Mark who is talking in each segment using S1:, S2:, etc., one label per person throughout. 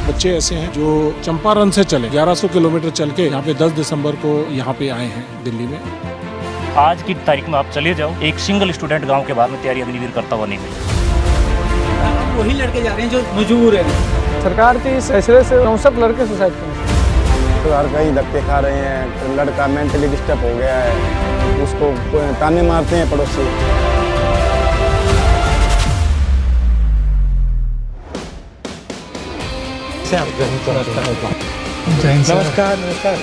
S1: बच्चे ऐसे हैं जो चंपारण से चले 1100 किलोमीटर चल के यहाँ पे 10 दिसंबर को यहाँ पे आए हैं दिल्ली में।
S2: आज की तारीख में आप चले जाओ, एक सिंगल स्टूडेंट गांव के बाद में तैयारी अग्निवीर करता हुआ नहीं मिला।
S3: वही लड़के जा रहे हैं जो मजबूर हैं।
S4: सरकार के इस फैसले से 64 लड़के सुसाइड करें।
S5: तो हर कहीं धक्के खा रहे हैं, तो लड़का मेंटली डिस्टर्ब हो गया है, उसको ताने मारते हैं पड़ोसी।
S4: नमस्कार।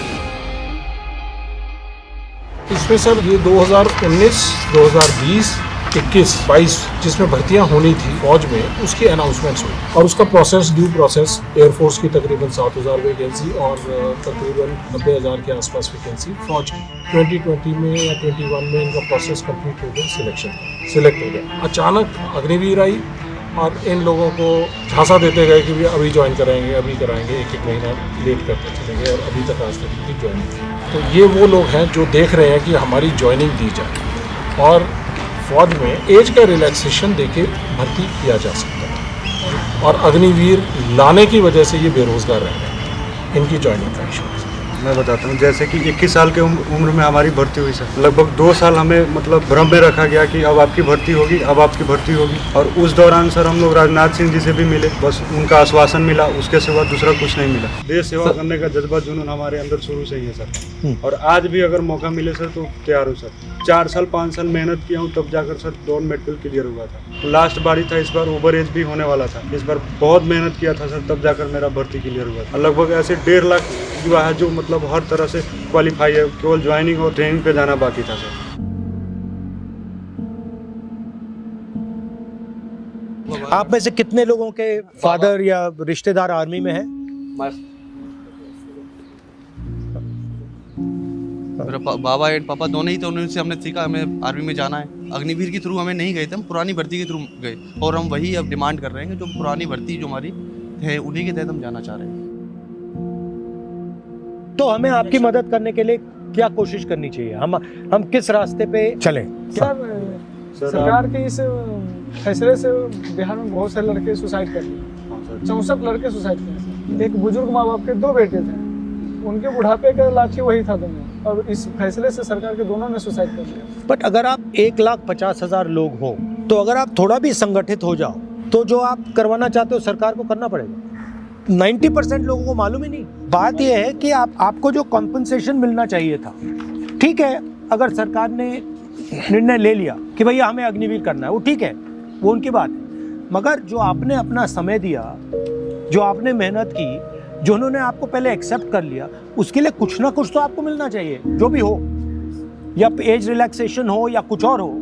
S1: इसमें सर ये 2019, 2020, 21, 22 जिसमें भर्तियां होनी थी फौज में, उसकी अनाउंसमेंट्स हुई और उसका प्रोसेस ड्यू प्रोसेस एयरफोर्स की तकरीबन 7,000 वैकेंसी और तकरीबन 90,000 के आसपास वैकेंसी फौज की 2020 में या 21 में इनका प्रोसेस कंप्लीट हो गया, सिलेक्ट हो गया। अचानक अग्निवीर आई और इन लोगों को झांसा देते गए कि भी अभी ज्वाइन कराएंगे, अभी कराएंगे, एक महीना लेट करते चले गए और अभी तक आज तक इनकी ज्वाइनिंग थी। तो ये वो लोग हैं जो देख रहे हैं कि हमारी ज्वाइनिंग दी जाए और फौज में एज का रिलैक्सेशन देके भर्ती किया जा सकता है और अग्निवीर लाने की वजह से ये बेरोजगार रह रहे हैं। इनकी ज्वाइनिंग का इशू।
S6: मैं बताता हूँ, जैसे कि 21 साल के उम्र में हमारी भर्ती हुई सर। लगभग 2 साल हमें मतलब भ्रम में रखा गया कि अब आपकी भर्ती होगी, अब आपकी भर्ती होगी। और उस दौरान सर हम लोग राजनाथ सिंह जी से भी मिले, बस उनका आश्वासन मिला, उसके सिवा दूसरा कुछ नहीं मिला। देश सेवा करने का जज्बा जुनून हमारे अंदर शुरू से ही है सर। और आज भी अगर मौका मिले सर तो तैयार हो सर। 4 साल 5 साल मेहनत किया हूँ, तब जाकर सर 2 मेडिकल क्लियर हुआ था। लास्ट बारी था, इस बार ओवर एज भी होने वाला था। इस बार बहुत मेहनत किया था सर, तब जाकर मेरा भर्ती क्लियर हुआ था। लगभग ऐसे 1.5 लाख युवा है जो मतलब हर तरह से क्वालिफाई है, केवल ज्वाइनिंग और ट्रेनिंग पे जाना बाकी था सर।
S7: आप में से कितने लोगों के फादर या रिश्तेदार आर्मी में हैं?
S8: मेरा बाबा एंड पापा दोनों ही थे, उनसे हमने सीखा हमें आर्मी में जाना है। अग्निवीर के थ्रू हमें नहीं गए थे, हम पुरानी भर्ती के थ्रू गए और हम वही अब डिमांड कर रहे हैं कि जो पुरानी भर्ती जो हमारी है उन्हीं के तहत हम जाना चाह रहे हैं।
S7: तो हमें आपकी मदद करने के लिए क्या कोशिश करनी चाहिए? हम किस रास्ते पे चलें?
S4: क्या सरकार के इस फैसले से बिहार में बहुत से लड़के सुसाइड कर लिए। 64 लड़के सुसाइड कर। एक बुजुर्ग माँ बाप के 2 बेटे थे, उनके बुढ़ापे का लाठी वही था दोनों, और इस फैसले से सरकार के दोनों ने सुसाइड कर लिया।
S7: बट अगर आप 1,50,000 लोग हो तो अगर आप थोड़ा भी संगठित हो जाओ तो जो आप करवाना चाहते हो सरकार को करना पड़ेगा। 90% लोगों को मालूम ही नहीं। बात यह है कि आपको जो कॉम्पनसेशन मिलना चाहिए था, ठीक है, अगर सरकार ने निर्णय ले लिया कि भैया हमें अग्निवीर करना है, वो ठीक है, वो उनकी बात है। मगर जो आपने अपना समय दिया, जो आपने मेहनत की, जो उन्होंने आपको पहले एक्सेप्ट कर लिया, उसके लिए कुछ ना कुछ तो आपको मिलना चाहिए, जो भी हो, या एज रिलैक्सेशन हो या कुछ और हो,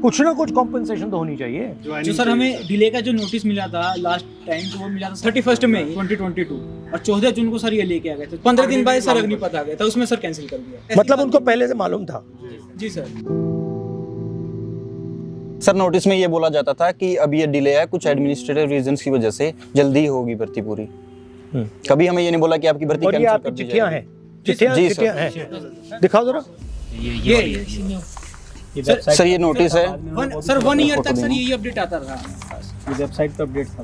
S7: कुछ ना कुछ कॉम्पनसेशन तो होनी चाहिए।
S3: जो सर हमें डिले का जो नोटिस मिला था लास्ट टाइम, तो वो मिला था 31 मई 2022 और 14 जून को सर ये लेके आ गए थे। 15 दिन बाद सर अग्निपथ आ गया था, उसमें सर कैंसिल कर दिया।
S7: मतलब उनको पहले से मालूम था।
S3: जी सर।
S9: सर नोटिस में ये बोला जाता था कि अब ये डिले है कुछ एडमिनिस्ट्रेटिव रीजंस की वजह से, जल्दी होगी भर्ती पूरी। कभी हमें ये नहीं बोला कि आपकी भर्ती कैंसिल कर दी
S7: चिट्ठियां हैं, चिट्ठियां हैं, दिखाओ जरा।
S9: सर ये नोटिस है
S3: सर 1 ईयर तक सर यही अपडेट आता रहा।
S4: ये वेबसाइट पे अपडेट था।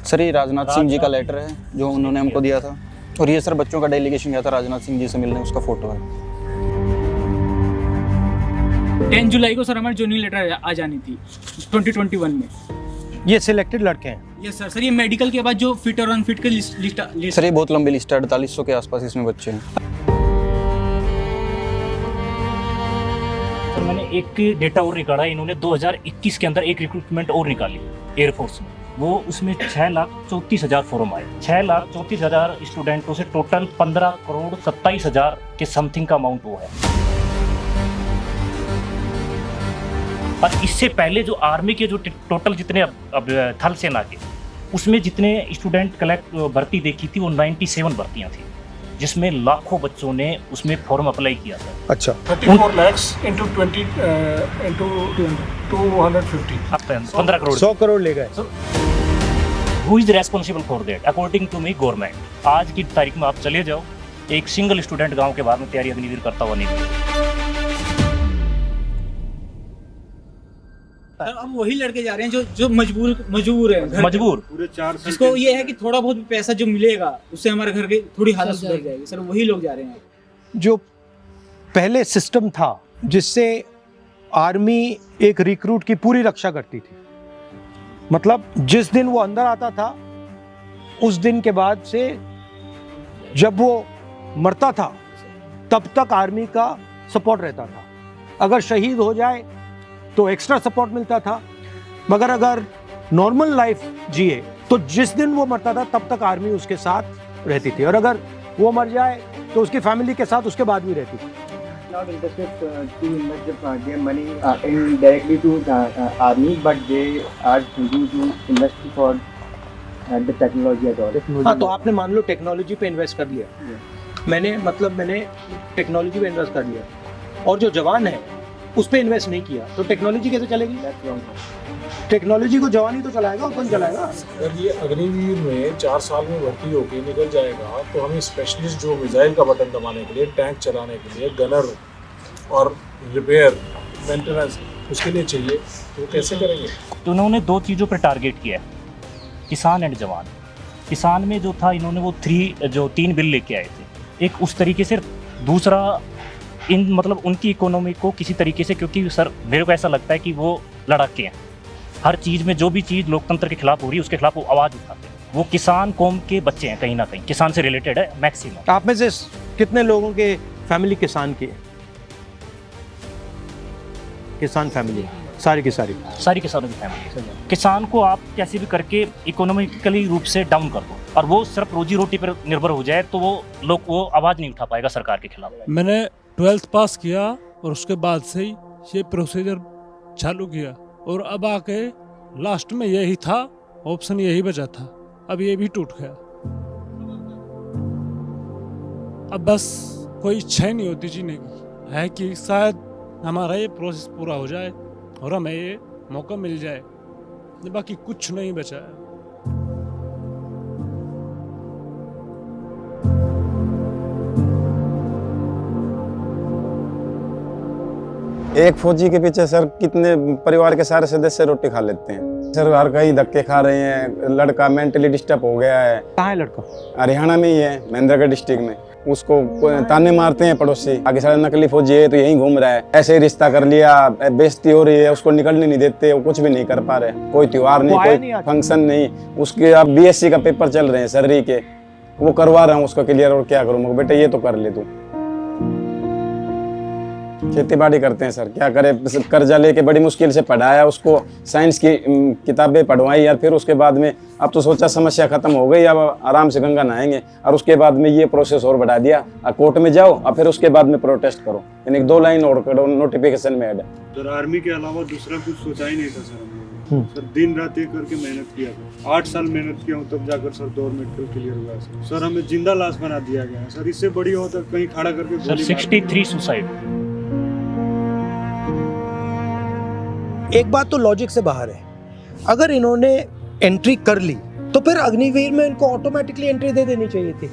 S9: सर ये राजनाथ सिंह जी का लेटर है जो उन्होंने हमको दिया था, और ये सर बच्चों का डेलीगेशन गया था राजनाथ सिंह जी से मिलने, उसका फोटो है।
S3: 10 जुलाई को सर हमारी ज्वाइनिंग लेटर आ जानी थी 2021 में।
S7: ये सिलेक्टेड लड़के हैं?
S3: Yes sir. सर ये मेडिकल के बाद जो फिट और अनफिट की लिस्ट।
S9: सर ये बहुत लंबी लिस्ट है, 4800 के आसपास इसमें बच्चे हैं।
S2: मैंने एक डेटा और निकाला, इन्होंने 2021 के अंदर एक रिक्रूटमेंट और निकाली एयरफोर्स में। वो उसमें 6,34,000 फॉर्म आए। 6,34,000 स्टूडेंटों से टोटल 15,27,000 के समथिंग का अमाउंट वो है। और इससे पहले जो आर्मी के जो टोटल जितने अब थल सेना के, उसमें जितने स्टूडेंट भर्ती देखी थी वो 97 भर्तियां थी, जिसमें लाखों बच्चों ने उसमें फॉर्म अप्लाई किया था।
S7: अच्छा।
S1: 34 lakhs into 250
S2: 15 करोड़
S7: 100 करोड़ ले गए।
S2: Who is responsible for that? According to me government. आज की तारीख में आप चले जाओ, एक सिंगल स्टूडेंट गांव के बाद में तैयारी अग्निवीर करता हुआ नहीं मिला।
S7: सकता है।
S3: सर अब वही लड़के जा रहे हैं जो मजबूर है घर
S2: मजबूर
S6: पूरे 4 साल
S3: जिसको ये है कि थोड़ा बहुत भी पैसा जो मिलेगा उससे हमारे घर की थोड़ी हालत सुधर जाएगी। सर वही लोग जा रहे हैं।
S7: जो पहले सिस्टम था जिससे आर्मी एक रिक्रूट की पूरी रक्षा करती थी, मतलब जिस दिन वो अंदर आता था उस दिन के बाद से जब वो मरता था तब तक आर्मी का सपोर्ट रहता था। अगर शहीद हो जाए तो एक्स्ट्रा सपोर्ट मिलता था, मगर अगर नॉर्मल लाइफ जिए तो जिस दिन वो मरता था तब तक आर्मी उसके साथ रहती थी, और अगर वो मर जाए तो उसकी फैमिली के साथ उसके बाद भी रहती थी।
S10: Not interested to invest their money indirectly to army, but they are thinking to invest for the technology at all.
S7: हाँ, तो आपने मान लो टेक्नोलॉजी पे इन्वेस्ट कर लिया, मैंने टेक्नोलॉजी पे इन्वेस्ट कर लिया, और जो जवान है उस पे इन्वेस्ट नहीं किया, तो टेक्नोलॉजी कैसे चलेगी? टेक्नोलॉजी को जवान ही तो चलाएगा, और कौन चलाएगा?
S1: अगर ये अग्निवीर में 4 साल में भर्ती होके निकल जाएगा तो हमें स्पेशलिस्ट जो मिसाइल का बटन दबाने के लिए, टैंक चलाने के लिए, गनर और रिपेयर मेंटेनेंस उसके लिए चाहिए, तो वो कैसे करेंगे?
S2: तो उन्होंने 2 चीज़ों पर टारगेट किया है, किसान एंड जवान। किसान में जो था, इन्होंने वो 3 बिल लेके आए थे, एक उस तरीके से, दूसरा इन मतलब उनकी इकोनॉमी को किसी तरीके से, क्योंकि सर मेरे को ऐसा लगता है कि वो लड़ाके हैं, हर चीज़ में जो भी चीज़ लोकतंत्र के खिलाफ हो रही है उसके खिलाफ वो आवाज़ उठाते हैं। वो किसान कौम के बच्चे हैं, कहीं ना कहीं किसान से रिलेटेड है मैक्सिमम।
S7: आप में से कितने लोगों के फैमिली किसान की है? किसान फैमिली सारी की सारी
S2: किसानों की फैमिली। किसान को आप कैसे भी करके इकोनॉमिकली रूप से डाउन कर दो और वो सिर्फ रोजी रोटी पर निर्भर हो जाए तो वो आवाज़ नहीं उठा पाएगा सरकार के खिलाफ।
S11: मैंने 12th पास किया और उसके बाद से ही ये प्रोसीजर चालू किया, और अब आके लास्ट में यही था, ऑप्शन यही बचा था, अब ये भी टूट गया। अब बस कोई इच्छा ही नहीं होती जीने की, है कि शायद हमारा ये प्रोसेस पूरा हो जाए और हमें ये मौका मिल जाए, बाकी कुछ नहीं बचा है।
S5: एक फौजी के पीछे सर कितने परिवार के सारे सदस्य रोटी खा लेते हैं सर, हर कहीं धक्के खा रहे हैं। लड़का मेंटली डिस्टर्ब हो गया है।
S7: कहाँ है लड़का?
S5: हरियाणा में ही है, महेंद्रगढ़ डिस्ट्रिक्ट में। उसको ताने मारते हैं पड़ोसी, आगे सारा नकली फौजी है तो यहीं घूम रहा है, ऐसे ही रिश्ता कर लिया, बेइज्जती हो रही है, उसको निकलने नहीं देते, वो कुछ भी नहीं कर पा रहे, कोई त्योहार नहीं, कोई फंक्शन नहीं। उसके अब BSc का पेपर चल रहे हैं सर्री के, वो करवा रहा हूँ उसका क्लियर, और क्या करूँ बेटा ये तो कर ले तू। खेती बाड़ी करते हैं सर, क्या करे, कर्जा लेके बड़ी मुश्किल से पढ़ाया उसको, साइंस की किताबें पढ़वाई यार, फिर उसके बाद में अब तो सोचा समस्या खत्म हो गई, अब आराम से गंगा नहाएंगे, और उसके बाद में ये प्रोसेस और बढ़ा दिया, कोर्ट में जाओ और फिर उसके बाद में प्रोटेस्ट करो, यानी 2 लाइन और करो, नोटिफिकेशन में ऐड है।
S6: सर आर्मी के अलावा दूसरा कुछ सोचा ही नहीं था सर हम लोगों ने। सर दिन रात एक करके मेहनत किया था, 8 साल मेहनत किया हूँ, तब जाकर सर 2 मेडिकल क्लियर हुआ सर। हमें जिंदा लाश बना दिया गया है सर, इससे बड़ी हो तो कहीं खड़ा करके
S2: सर 63 सुसाइड।
S7: एक बात तो लॉजिक से बाहर है, अगर इन्होंने एंट्री कर ली तो फिर अग्निवीर में इनको ऑटोमेटिकली एंट्री दे देनी चाहिए थी।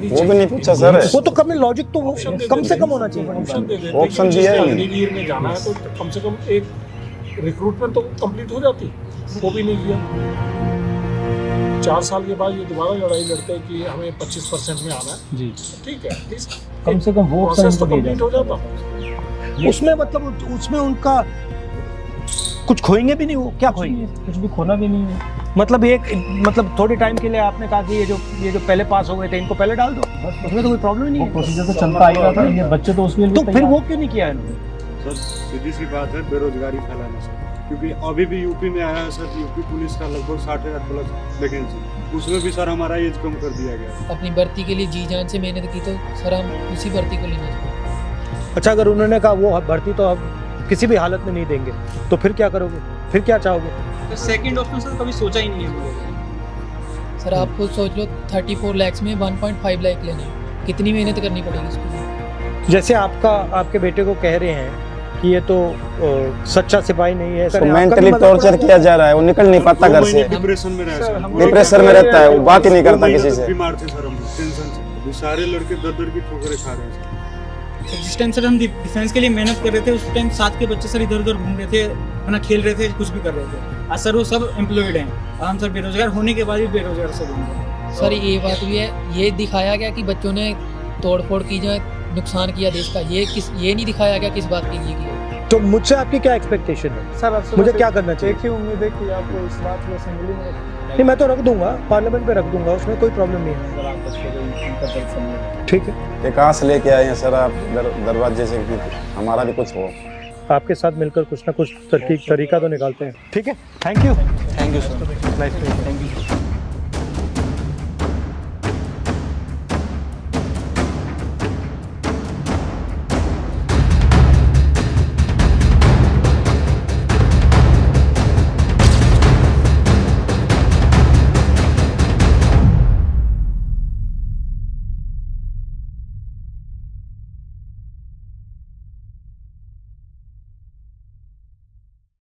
S5: वो भी नहीं पूछा सर,
S7: वो तो कम लॉजिक तो कम से कम होना चाहिए।
S5: ऑप्शन दिया ही नहीं।
S1: अग्निवीर में जाना है तो कम से कम एक रिक्रूटमेंट तो कंप्लीट हो जाती, वो भी नहीं किया। 4 साल के बाद ये दोबारा लड़ाई लड़ते हैं कि हमें 25% में आना है जी, ठीक है,
S2: कम से कम वो
S1: प्रोसेस तो कंप्लीट हो जाता।
S7: उसमें मतलब उसमें उनका कुछ खोएंगे भी नहीं, वो क्या खोएंगे?
S2: कुछ भी खोना भी नहीं है।
S7: मतलब थोड़े टाइम के लिए आपने कहा कि ये जो पहले पास हो गए थे इनको पहले डाल दो, बस उसमें तो कोई प्रॉब्लम ही नहीं है,
S2: प्रोसीजर तो चलता आ रहा था, ये बच्चे तो उसमें
S7: तो फिर वो क्यों नहीं किया इन्होंने?
S6: सर सीधी सी बात है, बेरोजगारी फैलाना सर, क्योंकि अभी भी यूपी में आया है सर, यूपी पुलिस का लगभग 60,000 प्लस वैकेंसी, उसमें भी सर हमारा एज कम कर दिया गया।
S12: अपनी भर्ती के लिए जी जान से मेहनत की तो सर हम उसी भर्ती को लेना चाहिए।
S7: अच्छा, अगर उन्होंने कहा वो भर्ती तो अब किसी भी हालत में नहीं देंगे, तो फिर क्या करोगे? फिर क्या चाहोगे?
S3: तो सेकंड ऑप्शन सर कभी सोचा ही नहीं है।
S12: सर आप खुद सोच लो, 34 लाख में 1.5 लाख लेने, कितनी मेहनत करनी पड़ेगी इसको।
S7: जैसे आपके बेटे को कह रहे हैं कि ये तो सच्चा सिपाही नहीं है,
S5: तो मेंटली टॉर्चर किया जा रहा है, वो निकल नहीं पाता घर से,
S6: डिप्रेशन में
S5: डिप्रेशन में रहता है, वो बात ही नहीं करता किसी से।
S6: बीमार थे सर हम टेंशन से, अभी सारे लड़के दर की ठोकरें खा रहे हैं।
S3: जिस टाइम सर हम डिफेंस के लिए मेहनत कर रहे थे, उस टाइम साथ के बच्चे सर इधर उधर घूम रहे थे, अपना खेल रहे थे, कुछ भी कर रहे थे। आज सर वो सब एम्प्लॉयड हैं और हम सर बेरोजगार होने के बाद भी बेरोजगार से घूम रहे हैं।
S12: सर ये बात भी है, ये दिखाया गया कि बच्चों ने तोड़फोड़ की जो नुकसान किया देश का, ये नहीं दिखाया गया किस बात के लिए किया।
S7: तो मुझसे आपकी क्या एक्सपेक्टेशन है
S4: सर आपसे
S7: मुझे
S4: बस
S7: क्या करना चाहिए?
S4: एक ही उम्मीद है कि आप इस बात को असेंबली में
S7: नहीं, मैं तो रख दूंगा, पार्लियामेंट में रख दूंगा, उसमें कोई प्रॉब्लम नहीं है। ठीक है,
S5: एक आस लेके आए हैं सर आप दरवाजे से कि हमारा भी कुछ हो।
S7: आपके साथ मिलकर कुछ ना कुछ तरीका तो निकालते हैं। ठीक है, thank you
S9: thank you sir.
S7: Nice. Thank you.